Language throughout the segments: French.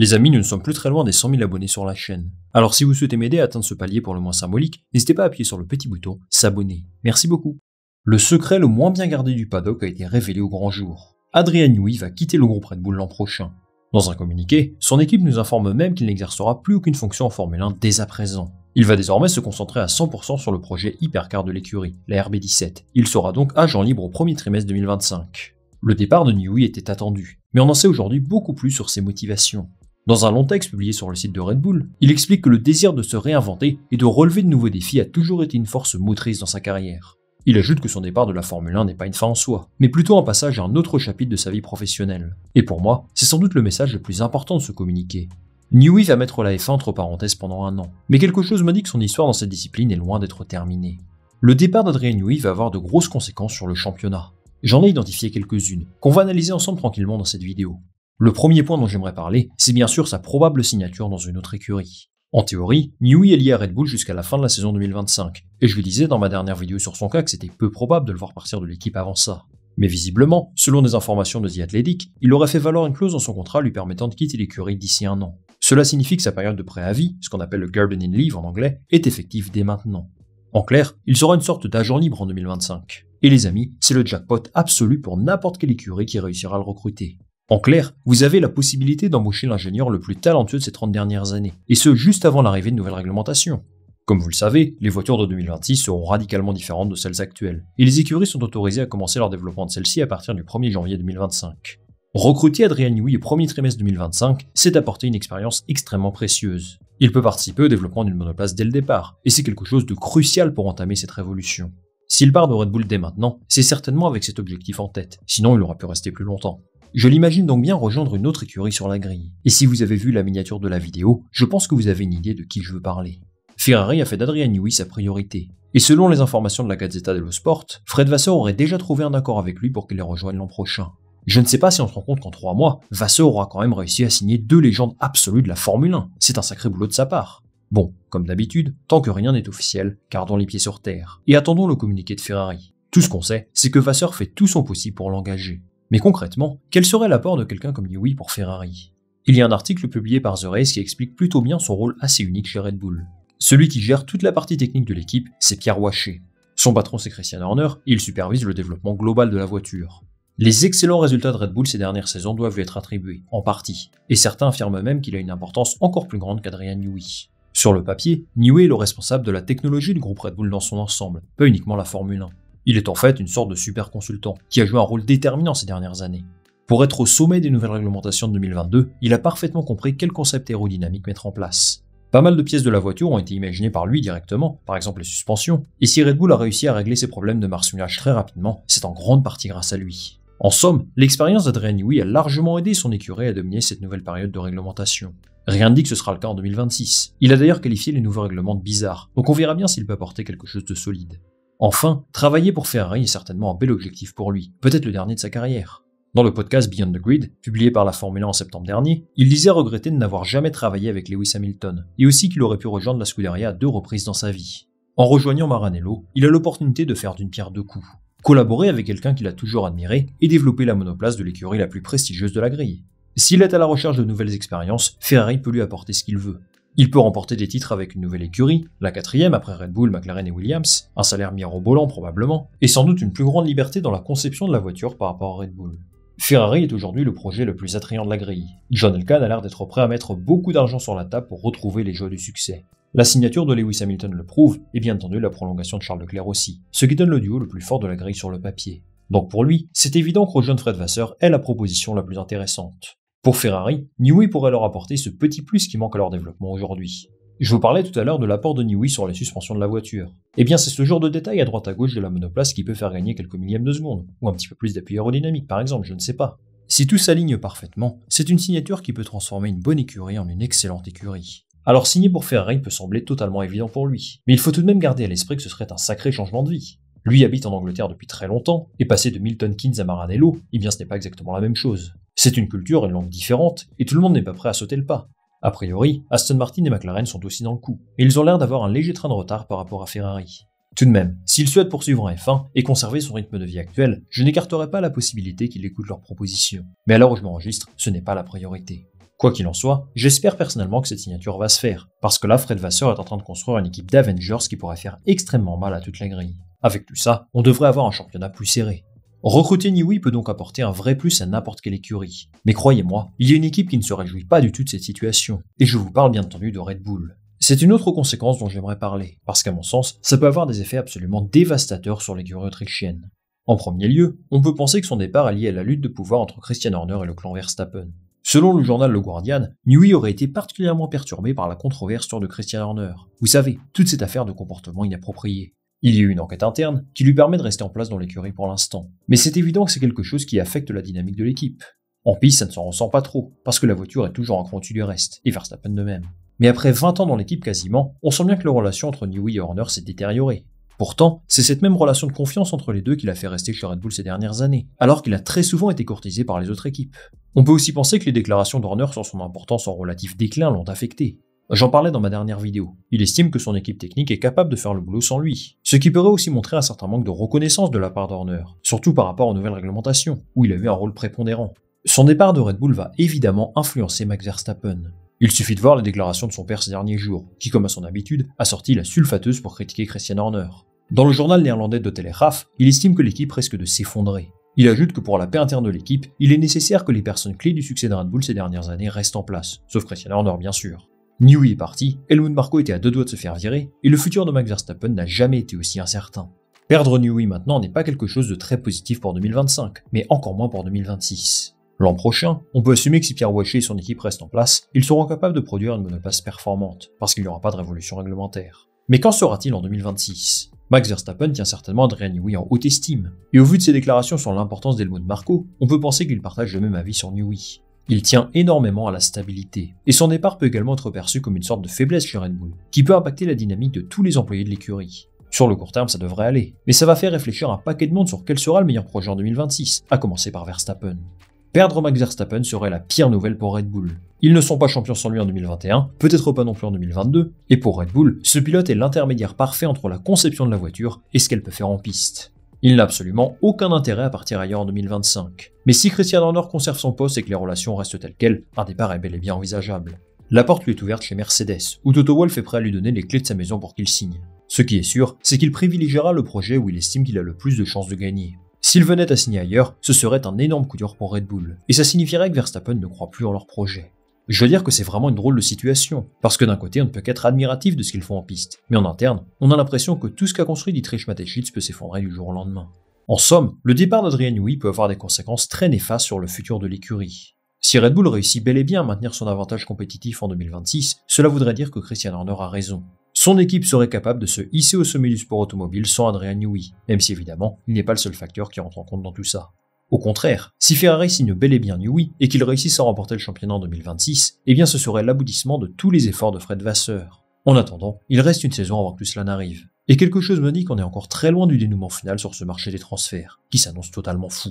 Les amis, nous ne sommes plus très loin des 100 000 abonnés sur la chaîne. Alors si vous souhaitez m'aider à atteindre ce palier pour le moins symbolique, n'hésitez pas à appuyer sur le petit bouton « S'abonner ». Merci beaucoup. Le secret le moins bien gardé du paddock a été révélé au grand jour. Adrian Newey va quitter le groupe Red Bull l'an prochain. Dans un communiqué, son équipe nous informe même qu'il n'exercera plus aucune fonction en Formule 1 dès à présent. Il va désormais se concentrer à 100% sur le projet hypercar de l'écurie, la RB17. Il sera donc agent libre au premier trimestre 2025. Le départ de Newey était attendu, mais on en sait aujourd'hui beaucoup plus sur ses motivations. Dans un long texte publié sur le site de Red Bull, il explique que le désir de se réinventer et de relever de nouveaux défis a toujours été une force motrice dans sa carrière. Il ajoute que son départ de la Formule 1 n'est pas une fin en soi, mais plutôt un passage à un autre chapitre de sa vie professionnelle. Et pour moi, c'est sans doute le message le plus important de ce communiqué. Newey va mettre la F1 entre parenthèses pendant un an, mais quelque chose me dit que son histoire dans cette discipline est loin d'être terminée. Le départ d'Adrian Newey va avoir de grosses conséquences sur le championnat. J'en ai identifié quelques-unes, qu'on va analyser ensemble tranquillement dans cette vidéo. Le premier point dont j'aimerais parler, c'est bien sûr sa probable signature dans une autre écurie. En théorie, Newey est lié à Red Bull jusqu'à la fin de la saison 2025, et je vous disais dans ma dernière vidéo sur son cas que c'était peu probable de le voir partir de l'équipe avant ça. Mais visiblement, selon des informations de The Athletic, il aurait fait valoir une clause dans son contrat lui permettant de quitter l'écurie d'ici un an. Cela signifie que sa période de préavis, ce qu'on appelle le gardening leave en anglais, est effective dès maintenant. En clair, il sera une sorte d'agent libre en 2025. Et les amis, c'est le jackpot absolu pour n'importe quelle écurie qui réussira à le recruter. En clair, vous avez la possibilité d'embaucher l'ingénieur le plus talentueux de ces 30 dernières années, et ce juste avant l'arrivée de nouvelles réglementations. Comme vous le savez, les voitures de 2026 seront radicalement différentes de celles actuelles, et les écuries sont autorisées à commencer leur développement de celles-ci à partir du 1er janvier 2025. Recruter Adrian Newey au premier trimestre 2025, c'est apporter une expérience extrêmement précieuse. Il peut participer au développement d'une monoplace dès le départ, et c'est quelque chose de crucial pour entamer cette révolution. S'il part de Red Bull dès maintenant, c'est certainement avec cet objectif en tête, sinon il aurait pu rester plus longtemps. Je l'imagine donc bien rejoindre une autre écurie sur la grille. Et si vous avez vu la miniature de la vidéo, je pense que vous avez une idée de qui je veux parler. Ferrari a fait d'Adrian Newey sa priorité. Et selon les informations de la Gazzetta dello Sport, Fred Vasseur aurait déjà trouvé un accord avec lui pour qu'il les rejoigne l'an prochain. Je ne sais pas si on se rend compte qu'en 3 mois, Vasseur aura quand même réussi à signer 2 légendes absolues de la Formule 1. C'est un sacré boulot de sa part. Bon, comme d'habitude, tant que rien n'est officiel, gardons les pieds sur terre. Et attendons le communiqué de Ferrari. Tout ce qu'on sait, c'est que Vasseur fait tout son possible pour l'engager. Mais concrètement, quel serait l'apport de quelqu'un comme Newey pour Ferrari? Il y a un article publié par The Race qui explique plutôt bien son rôle assez unique chez Red Bull. Celui qui gère toute la partie technique de l'équipe, c'est Pierre Waché. Son patron c'est Christian Horner et il supervise le développement global de la voiture. Les excellents résultats de Red Bull ces dernières saisons doivent lui être attribués, en partie, et certains affirment même qu'il a une importance encore plus grande qu'Adrian Newey. Sur le papier, Newey est le responsable de la technologie du groupe Red Bull dans son ensemble, pas uniquement la Formule 1. Il est en fait une sorte de super consultant, qui a joué un rôle déterminant ces dernières années. Pour être au sommet des nouvelles réglementations de 2022, il a parfaitement compris quel concept aérodynamique mettre en place. Pas mal de pièces de la voiture ont été imaginées par lui directement, par exemple les suspensions, et si Red Bull a réussi à régler ses problèmes de marsupiage très rapidement, c'est en grande partie grâce à lui. En somme, l'expérience d'Adrian Newey a largement aidé son écurie à dominer cette nouvelle période de réglementation. Rien ne dit que ce sera le cas en 2026. Il a d'ailleurs qualifié les nouveaux règlements de bizarres, donc on verra bien s'il peut apporter quelque chose de solide. Enfin, travailler pour Ferrari est certainement un bel objectif pour lui, peut-être le dernier de sa carrière. Dans le podcast Beyond the Grid, publié par la Formule 1 en septembre dernier, il disait regretter de n'avoir jamais travaillé avec Lewis Hamilton, et aussi qu'il aurait pu rejoindre la Scuderia à 2 reprises dans sa vie. En rejoignant Maranello, il a l'opportunité de faire d'une pierre 2 coups. Collaborer avec quelqu'un qu'il a toujours admiré et développer la monoplace de l'écurie la plus prestigieuse de la grille. S'il est à la recherche de nouvelles expériences, Ferrari peut lui apporter ce qu'il veut. Il peut remporter des titres avec une nouvelle écurie, la 4e après Red Bull, McLaren et Williams, un salaire mirobolant probablement, et sans doute une plus grande liberté dans la conception de la voiture par rapport à Red Bull. Ferrari est aujourd'hui le projet le plus attrayant de la grille. John Elkann a l'air d'être prêt à mettre beaucoup d'argent sur la table pour retrouver les joies du succès. La signature de Lewis Hamilton le prouve, et bien entendu la prolongation de Charles Leclerc aussi, ce qui donne le duo le plus fort de la grille sur le papier. Donc pour lui, c'est évident que rejoindre Fred Vasseur est la proposition la plus intéressante. Pour Ferrari, Newey pourrait leur apporter ce petit plus qui manque à leur développement aujourd'hui. Je vous parlais tout à l'heure de l'apport de Newey sur les suspensions de la voiture. Eh bien c'est ce genre de détail à droite à gauche de la monoplace qui peut faire gagner quelques millièmes de seconde, ou un petit peu plus d'appui aérodynamique par exemple, je ne sais pas. Si tout s'aligne parfaitement, c'est une signature qui peut transformer une bonne écurie en une excellente écurie. Alors signer pour Ferrari peut sembler totalement évident pour lui, mais il faut tout de même garder à l'esprit que ce serait un sacré changement de vie. Lui habite en Angleterre depuis très longtemps, et passer de Milton Keynes à Maranello, eh bien ce n'est pas exactement la même chose. C'est une culture et une langue différente, et tout le monde n'est pas prêt à sauter le pas. A priori, Aston Martin et McLaren sont aussi dans le coup, et ils ont l'air d'avoir un léger train de retard par rapport à Ferrari. Tout de même, s'il souhaite poursuivre en F1 et conserver son rythme de vie actuel, je n'écarterai pas la possibilité qu'il écoute leurs propositions. Mais à l'heure où je m'enregistre, ce n'est pas la priorité. Quoi qu'il en soit, j'espère personnellement que cette signature va se faire, parce que là Fred Vasseur est en train de construire une équipe d'Avengers qui pourrait faire extrêmement mal à toute la grille. Avec tout ça, on devrait avoir un championnat plus serré. Recruter Newey peut donc apporter un vrai plus à n'importe quelle écurie. Mais croyez-moi, il y a une équipe qui ne se réjouit pas du tout de cette situation. Et je vous parle bien entendu de Red Bull. C'est une autre conséquence dont j'aimerais parler, parce qu'à mon sens, ça peut avoir des effets absolument dévastateurs sur l'écurie autrichienne. En premier lieu, on peut penser que son départ est lié à la lutte de pouvoir entre Christian Horner et le clan Verstappen. Selon le journal Le Guardian, Newey aurait été particulièrement perturbé par la controverse sur de Christian Horner. Vous savez, toute cette affaire de comportement inapproprié. Il y a eu une enquête interne qui lui permet de rester en place dans l'écurie pour l'instant. Mais c'est évident que c'est quelque chose qui affecte la dynamique de l'équipe. En piste, ça ne s'en ressent pas trop, parce que la voiture est toujours un cran au-dessus du reste, et Verstappen de même. Mais après 20 ans dans l'équipe quasiment, on sent bien que la relation entre Newey et Horner s'est détériorée. Pourtant, c'est cette même relation de confiance entre les deux qui l'a fait rester chez Red Bull ces dernières années, alors qu'il a très souvent été courtisé par les autres équipes. On peut aussi penser que les déclarations d'Horner sur son importance en relatif déclin l'ont affecté. J'en parlais dans ma dernière vidéo. Il estime que son équipe technique est capable de faire le boulot sans lui. Ce qui pourrait aussi montrer un certain manque de reconnaissance de la part d'Horner, surtout par rapport aux nouvelles réglementations, où il a eu un rôle prépondérant. Son départ de Red Bull va évidemment influencer Max Verstappen. Il suffit de voir les déclarations de son père ces derniers jours, qui comme à son habitude, a sorti la sulfateuse pour critiquer Christian Horner. Dans le journal néerlandais de Telegraph, il estime que l'équipe risque de s'effondrer. Il ajoute que pour la paix interne de l'équipe, il est nécessaire que les personnes clés du succès de Red Bull ces dernières années restent en place, sauf Christian Horner bien sûr. Newey est parti, Helmut Marko était à 2 doigts de se faire virer, et le futur de Max Verstappen n'a jamais été aussi incertain. Perdre Newey maintenant n'est pas quelque chose de très positif pour 2025, mais encore moins pour 2026. L'an prochain, on peut assumer que si Pierre Waché et son équipe restent en place, ils seront capables de produire une monoplace performante, parce qu'il n'y aura pas de révolution réglementaire. Mais qu'en sera-t-il en 2026 ? Max Verstappen tient certainement Adrian Newey en haute estime, et au vu de ses déclarations sur l'importance d'Helmut Marko, on peut penser qu'il partage le même avis sur Newey. Il tient énormément à la stabilité, et son départ peut également être perçu comme une sorte de faiblesse chez Red Bull, qui peut impacter la dynamique de tous les employés de l'écurie. Sur le court terme, ça devrait aller, mais ça va faire réfléchir un paquet de monde sur quel sera le meilleur projet en 2026, à commencer par Verstappen. Perdre Max Verstappen serait la pire nouvelle pour Red Bull. Ils ne sont pas champions sans lui en 2021, peut-être pas non plus en 2022, et pour Red Bull, ce pilote est l'intermédiaire parfait entre la conception de la voiture et ce qu'elle peut faire en piste. Il n'a absolument aucun intérêt à partir ailleurs en 2025. Mais si Christian Horner conserve son poste et que les relations restent telles quelles, un départ est bel et bien envisageable. La porte lui est ouverte chez Mercedes, où Toto Wolff est prêt à lui donner les clés de sa maison pour qu'il signe. Ce qui est sûr, c'est qu'il privilégiera le projet où il estime qu'il a le plus de chances de gagner. S'il venait à signer ailleurs, ce serait un énorme coup dur pour Red Bull, et ça signifierait que Verstappen ne croit plus en leur projet. Je veux dire que c'est vraiment une drôle de situation, parce que d'un côté on ne peut qu'être admiratif de ce qu'ils font en piste, mais en interne, on a l'impression que tout ce qu'a construit Dietrich Mateschitz peut s'effondrer du jour au lendemain. En somme, le départ d'Adrian Newey peut avoir des conséquences très néfastes sur le futur de l'écurie. Si Red Bull réussit bel et bien à maintenir son avantage compétitif en 2026, cela voudrait dire que Christian Horner a raison. Son équipe serait capable de se hisser au sommet du sport automobile sans Adrian Newey, même si évidemment, il n'est pas le seul facteur qui rentre en compte dans tout ça. Au contraire, si Ferrari signe bel et bien Newey et qu'il réussisse à remporter le championnat en 2026, eh bien ce serait l'aboutissement de tous les efforts de Fred Vasseur. En attendant, il reste une saison avant que tout cela n'arrive. Et quelque chose me dit qu'on est encore très loin du dénouement final sur ce marché des transferts, qui s'annonce totalement fou.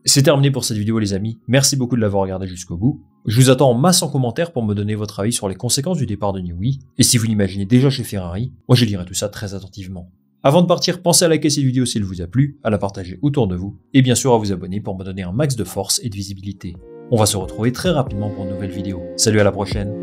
C'est terminé pour cette vidéo les amis, merci beaucoup de l'avoir regardé jusqu'au bout. Je vous attends en masse en commentaire pour me donner votre avis sur les conséquences du départ de Newey, et si vous l'imaginez déjà chez Ferrari, moi je lirai tout ça très attentivement. Avant de partir, pensez à liker cette vidéo si elle vous a plu, à la partager autour de vous, et bien sûr à vous abonner pour me donner un max de force et de visibilité. On va se retrouver très rapidement pour une nouvelle vidéo. Salut, à la prochaine.